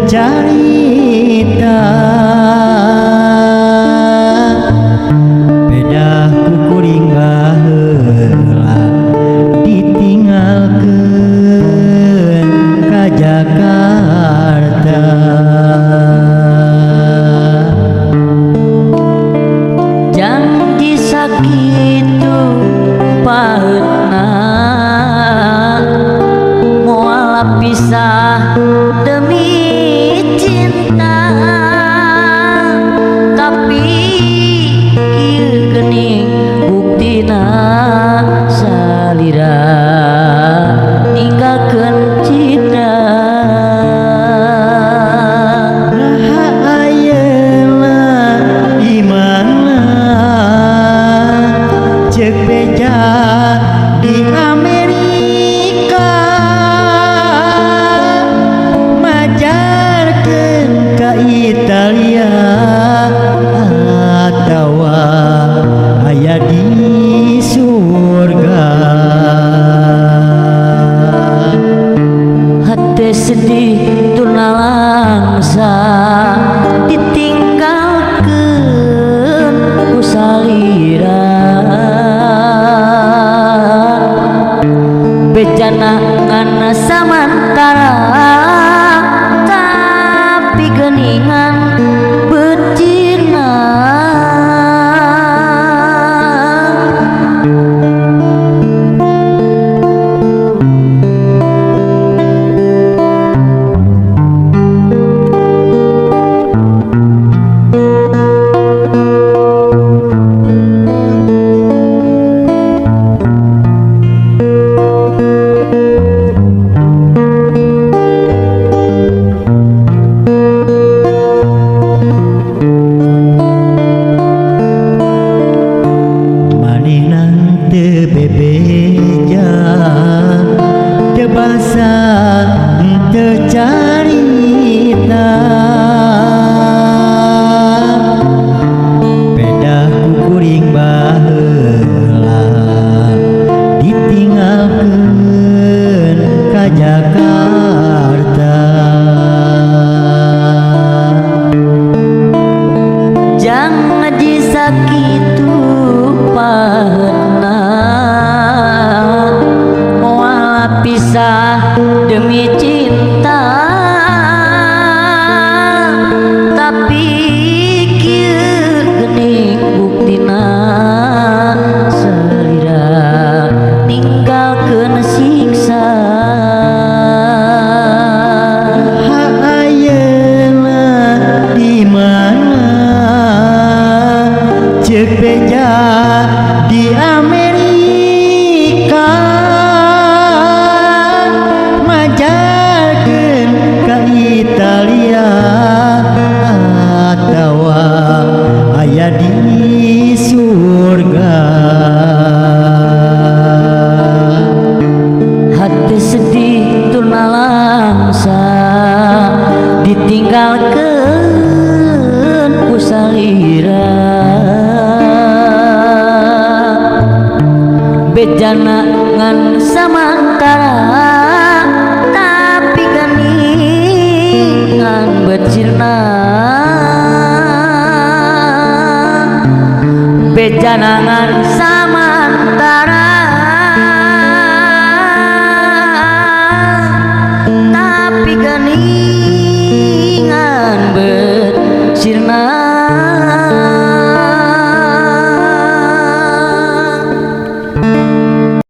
carita beda ku kuring baheula ditinggalkeun ka Jakarta. Janji sakitu paeutna moal pisah demi cinta, tapi ieu geuning buktina salira ninggalkeun citra. Raha ayeuna di mana ceuk beja di Amerika majarkeun ka Italia atawa aya di surga. Hate sedih tunalangsa ditinggalkeun ku salira, bejana ngana samantara tapi geuningan beutirna. Manehna teu bebeja teu basa teu carita beda ku kuring baheula ditinggalkeun ka Jakarta. Jangan sakitu paeutna moal pisah demi cinta, tapi kieu geuning buktina salira ninggalkeun siksa. Ayeuna di mana ceuk beja di Amerika majarkeun ka Italia atawa aya di surga. Hati sedih tunalangsa ditinggalkeun ku salira, bejana ngan samantara tapi geuningan beutirna. Bejana ngan samantara tapi geuningan beutirna.